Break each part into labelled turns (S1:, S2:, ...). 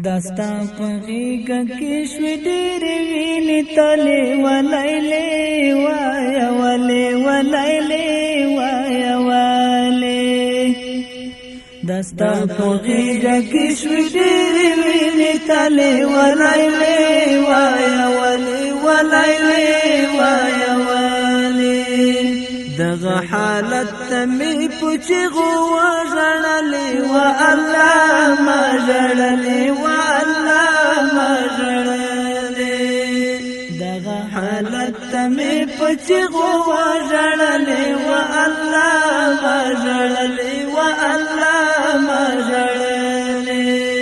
S1: دستا په غېږه کې شوې ډېرې وینې تلې ولیلې وایه ولې ولیلې وایه ولې دستا په غېږه کې شوې ډېرې وینې تلې ولیلې وایه ولې ولیلې وایه ولې دغه حالت ته مې په چغو وژړلې والله ما ژړلې والله ما ژړلې دغه حالت ته مې په چغو وژړلې والله ما ژړلې والله ما ژړلې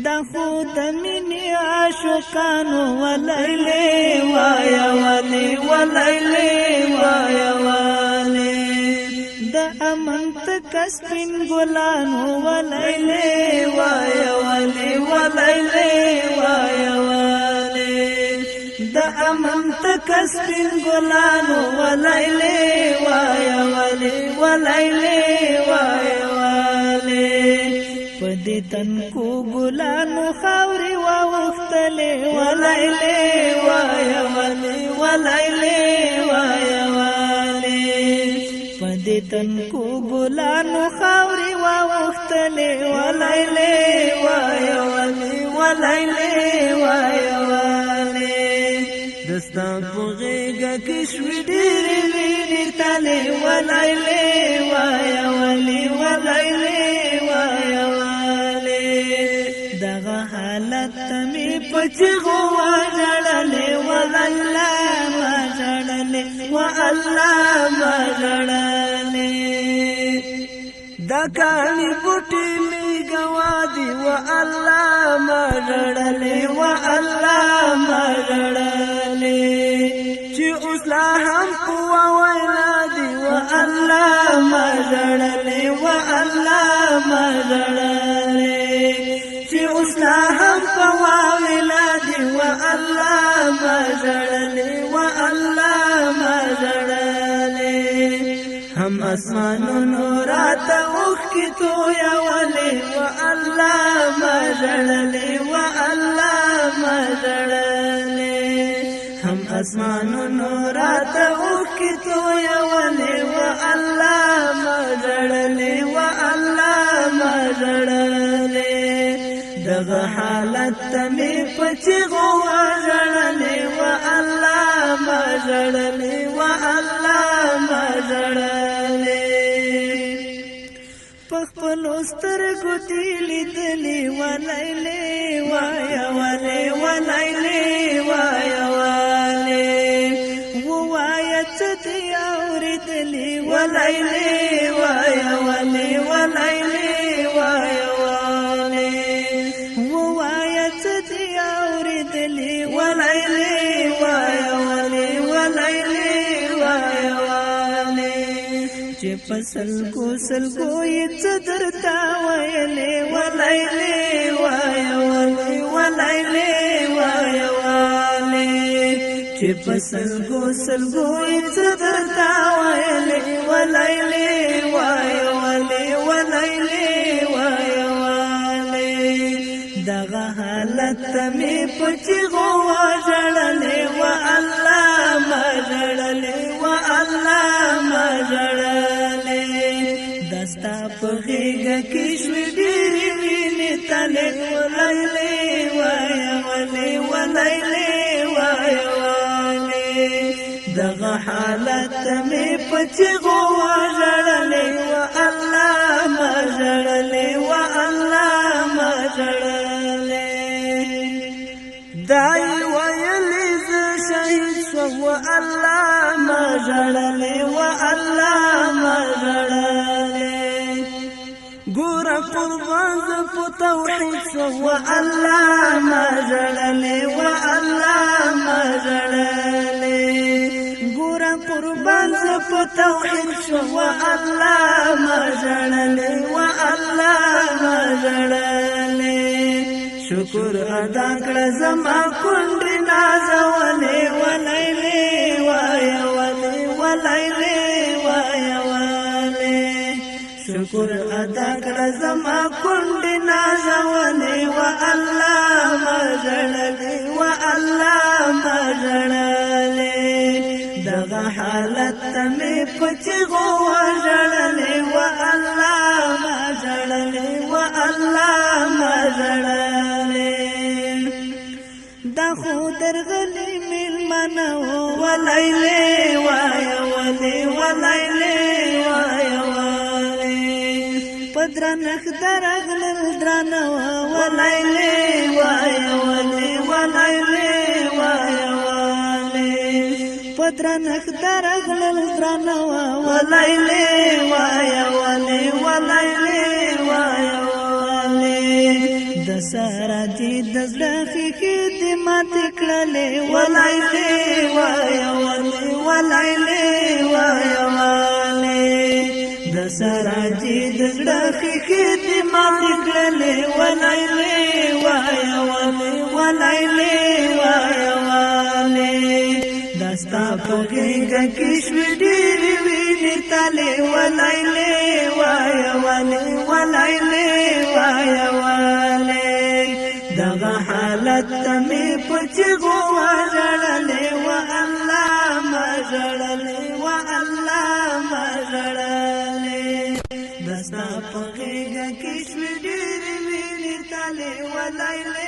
S1: دا خو د مینې عاشقانو ولیلې وایه ولې ولیلې وایه ولې د امن تک سپین ګلانو ولیلې وایه ولې ولیلې وایه ولې د امن تک سپین ګلانو ولیلې وایه ولې ولیلې وایه ولې پدې تنکو ګلانو خاورې واوښتلې ولیلې وایه ولې ولیلې وایه ولې پدې تنکو ګلانو خاورې واوښتلې ولیلې وایه ولې ولیلې وایه ولې دستا په غېږه کې شوې ډېرې وینې تلې ولیلې وایه ولې ولیلې وایه دغه حالت ته مې په چغو وژړلې والله ما ژړلې والله ما ژړلې دا کاڼي بوټي مې ګوا دي والله ما ژړلې والله ما ژړلې چې اوس لا هم په وینا دي والله ما ژړلې والله ما ژړلې اوس لا هم په واویلا دی والله ما ژړلې والله ما ژړلې هم اسمانونو راته اوښکې تویولې والله ما ژړلې والله ما ژړلې هم اسمانونو راته اوښکې تویولې والله ما ژړلې والله ما ژړلې دغه حالت ته مې په چغو وژړلې والله ما ژړلې والله ما ژړلې په خپلو سترګو دې لیدلې ولیلې وایه ولې ولیلې وایه ولې ووایه څه دې اورېدلې ولیلې وایه ولې ولیلې وایه ولیلې وایه ولې ولیلې وایه ولې چې په سلګو سلګو یې څه درته ویلې ولیلې وایه ولې ولیلې وایه ولې چې په سلګو سلګو یې څه درته ویلې ولیلې وایه ولې ولیلې وایه دغه حالت ته مې په چغو وژړلې والله ما ژړلې والله ما ژړلې دستا په غېږه کې شوې ډېرې وینې تلې ولیلې وایه ولې ولیلې وایه ولې دغه حالت ته مې په چغو وژړلې والله ما ژړلې والله ما ژړلې دای ویلې زه شهید شوم والله ما ژړلې والله ما ژړلې ګوره قربان زه په توحید شوم والله ما ژړلې والله ما ژړلې ګوره قربان زه په توحید شوم والله ما ژړلې والله ما ژړلې شکر ادا کړه زما کونډې نازولې ولیلې وایه ولې ولیلې وایه ولې شکر ادا کړه زما کونډې نازولې جړلې و الله ما جړلې دغه حالت مې پچغو جړلې و الله ما جړلې و الله ما جړلې دا خو درغلي ملمنه ولایلې وای ولې ولایلې وای پدرنخ درغلل درنه ولایلې وای ولې ولایلې وای پدرنخ درغلل درنه ولایلې وای ولې ولایلې وای د سره دې د زړه کې دې مات کړلې ولایلې وای ولې ولایلې وای د سره دې د زړه کې دې مات کړلې ولایلې وای ولې ولایلې وای دستا په غېږه کې شوې ډېرې وینې تلې ولایلې وای ولې ولایلې وای دغه حالت مې په چغو وژړلې و الله ما ژړلې و الله ما ژړلې دستا په غېږه کې شوې ډېرې وینې تلې ولایلې